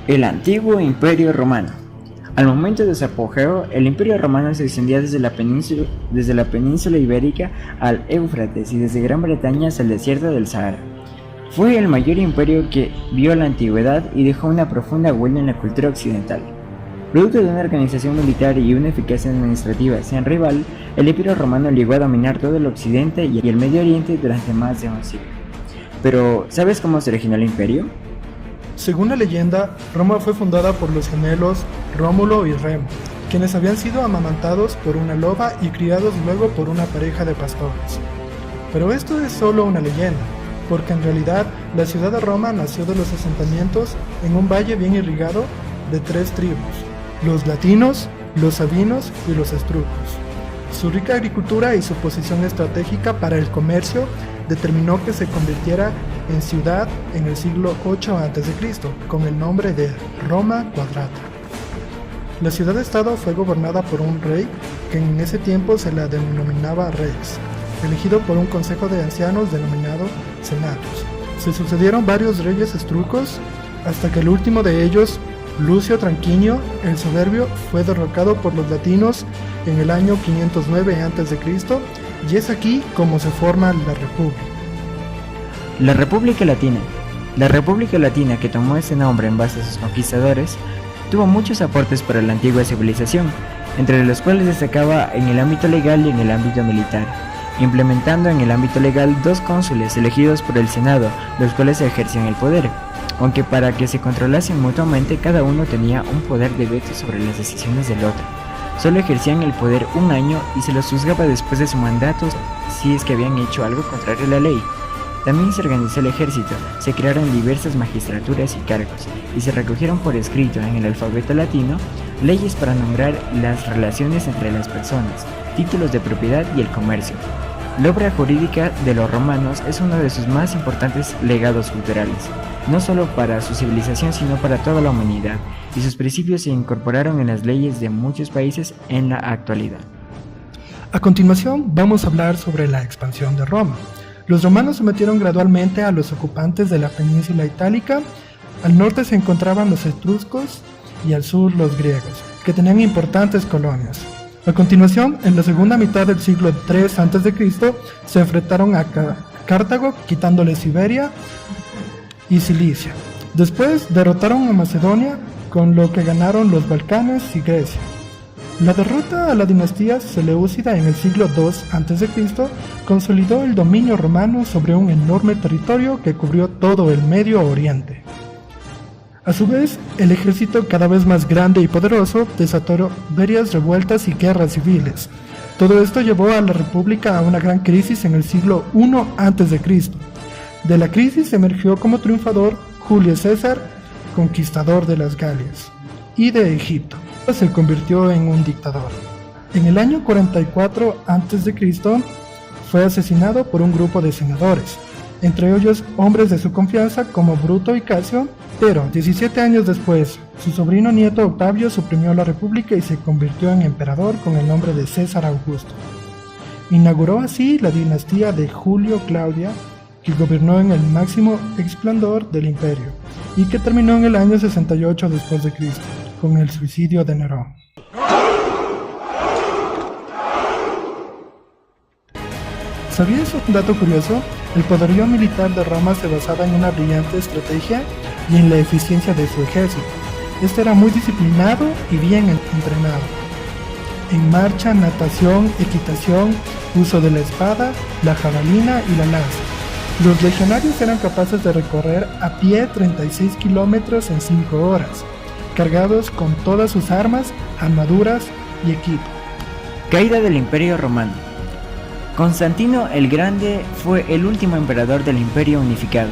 El antiguo Imperio Romano. Al momento de su apogeo, el Imperio Romano se extendía desde la península ibérica al Éufrates y desde Gran Bretaña hasta el desierto del Sahara. Fue el mayor imperio que vio la antigüedad y dejó una profunda huella en la cultura occidental. Producto de una organización militar y una eficacia administrativa sin rival, el Imperio Romano llegó a dominar todo el occidente y el Medio Oriente durante más de un siglo. Pero, ¿sabes cómo se originó el imperio? Según la leyenda, Roma fue fundada por los gemelos Rómulo y Remo, quienes habían sido amamantados por una loba y criados luego por una pareja de pastores. Pero esto es solo una leyenda, porque en realidad la ciudad de Roma nació de los asentamientos en un valle bien irrigado de 3 tribus, los latinos, los sabinos y los estrucos. Su rica agricultura y su posición estratégica para el comercio determinó que se convirtiera en ciudad en el siglo 8 a.C., con el nombre de Roma Quadrata. La ciudad-estado fue gobernada por un rey que en ese tiempo se la denominaba Rex, elegido por un consejo de ancianos denominado Senatus. Se sucedieron varios reyes estrucos hasta que el último de ellos, Lucio Tranquinio, el soberbio, fue derrocado por los latinos en el año 509 a.C., y es aquí como se forma la República. La República Latina. La República Latina, que tomó ese nombre en base a sus conquistadores, tuvo muchos aportes para la antigua civilización, entre los cuales destacaba en el ámbito legal y en el ámbito militar, implementando en el ámbito legal 2 cónsules elegidos por el Senado, los cuales ejercían el poder, aunque para que se controlasen mutuamente cada uno tenía un poder de veto sobre las decisiones del otro. Solo ejercían el poder un año y se los juzgaba después de su mandato si es que habían hecho algo contrario a la ley. También se organizó el ejército, se crearon diversas magistraturas y cargos, y se recogieron por escrito en el alfabeto latino leyes para nombrar las relaciones entre las personas, títulos de propiedad y el comercio. La obra jurídica de los romanos es uno de sus más importantes legados culturales, no solo para su civilización sino para toda la humanidad, y sus principios se incorporaron en las leyes de muchos países en la actualidad. A continuación vamos a hablar sobre la expansión de Roma. Los romanos sometieron gradualmente a los ocupantes de la península itálica. Al norte se encontraban los etruscos y al sur los griegos, que tenían importantes colonias. A continuación, en la segunda mitad del siglo III a.C., se enfrentaron a Cartago, quitándole Siberia y Cilicia. Después derrotaron a Macedonia, con lo que ganaron los Balcanes y Grecia. La derrota a la dinastía Seleucida en el siglo II a.C. consolidó el dominio romano sobre un enorme territorio que cubrió todo el Medio Oriente. A su vez, el ejército cada vez más grande y poderoso desató varias revueltas y guerras civiles. Todo esto llevó a la República a una gran crisis en el siglo I a.C. De la crisis emergió como triunfador Julio César, conquistador de las Galias y de Egipto. Se convirtió en un dictador. En el año 44 a.C. fue asesinado por un grupo de senadores, entre ellos hombres de su confianza como Bruto y Casio, pero 17 años después, su sobrino nieto Octavio suprimió la república y se convirtió en emperador con el nombre de César Augusto. Inauguró así la dinastía de Julio Claudia, que gobernó en el máximo esplendor del imperio, y que terminó en el año 68 después de Cristo, con el suicidio de Nerón. ¿Sabías un dato curioso? El poderío militar de Roma se basaba en una brillante estrategia y en la eficiencia de su ejército. Este era muy disciplinado y bien entrenado. En marcha, natación, equitación, uso de la espada, la jabalina y la lanza. Los legionarios eran capaces de recorrer a pie 36 kilómetros en 5 horas, cargados con todas sus armas, armaduras y equipo. Caída del Imperio Romano. Constantino el Grande fue el último emperador del Imperio unificado.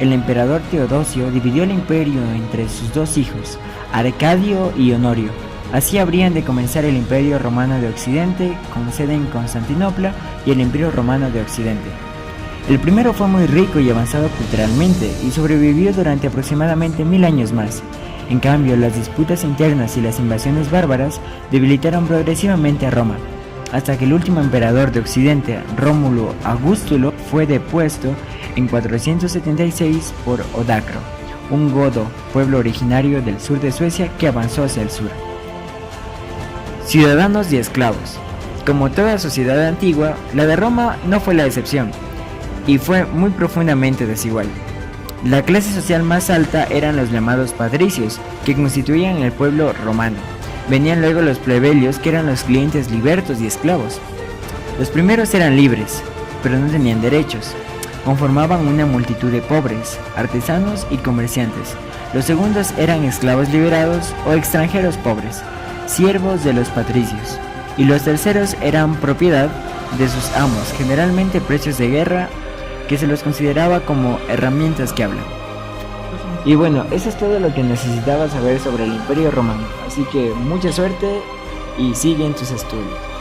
El emperador Teodosio dividió el imperio entre sus 2 hijos, Arcadio y Honorio. Así habrían de comenzar el Imperio Romano de Occidente, con sede en Constantinopla, y el Imperio Romano de Occidente. El primero fue muy rico y avanzado culturalmente, y sobrevivió durante aproximadamente 1000 años más. En cambio, las disputas internas y las invasiones bárbaras debilitaron progresivamente a Roma, hasta que el último emperador de Occidente, Rómulo Augustulo, fue depuesto en 476 por Odacro, un godo, pueblo originario del sur de Suecia que avanzó hacia el sur. Ciudadanos y esclavos. Como toda sociedad antigua, la de Roma no fue la excepción, y fue muy profundamente desigual. La clase social más alta eran los llamados patricios, que constituían el pueblo romano. Venían luego los plebeyos, que eran los clientes libertos y esclavos. Los primeros eran libres, pero no tenían derechos. Conformaban una multitud de pobres, artesanos y comerciantes. Los segundos eran esclavos liberados o extranjeros pobres, siervos de los patricios. Y los terceros eran propiedad de sus amos, generalmente precios de guerra, que se los consideraba como herramientas que hablan. Y bueno, eso es todo lo que necesitabas saber sobre el Imperio Romano, así que mucha suerte y sigue en tus estudios.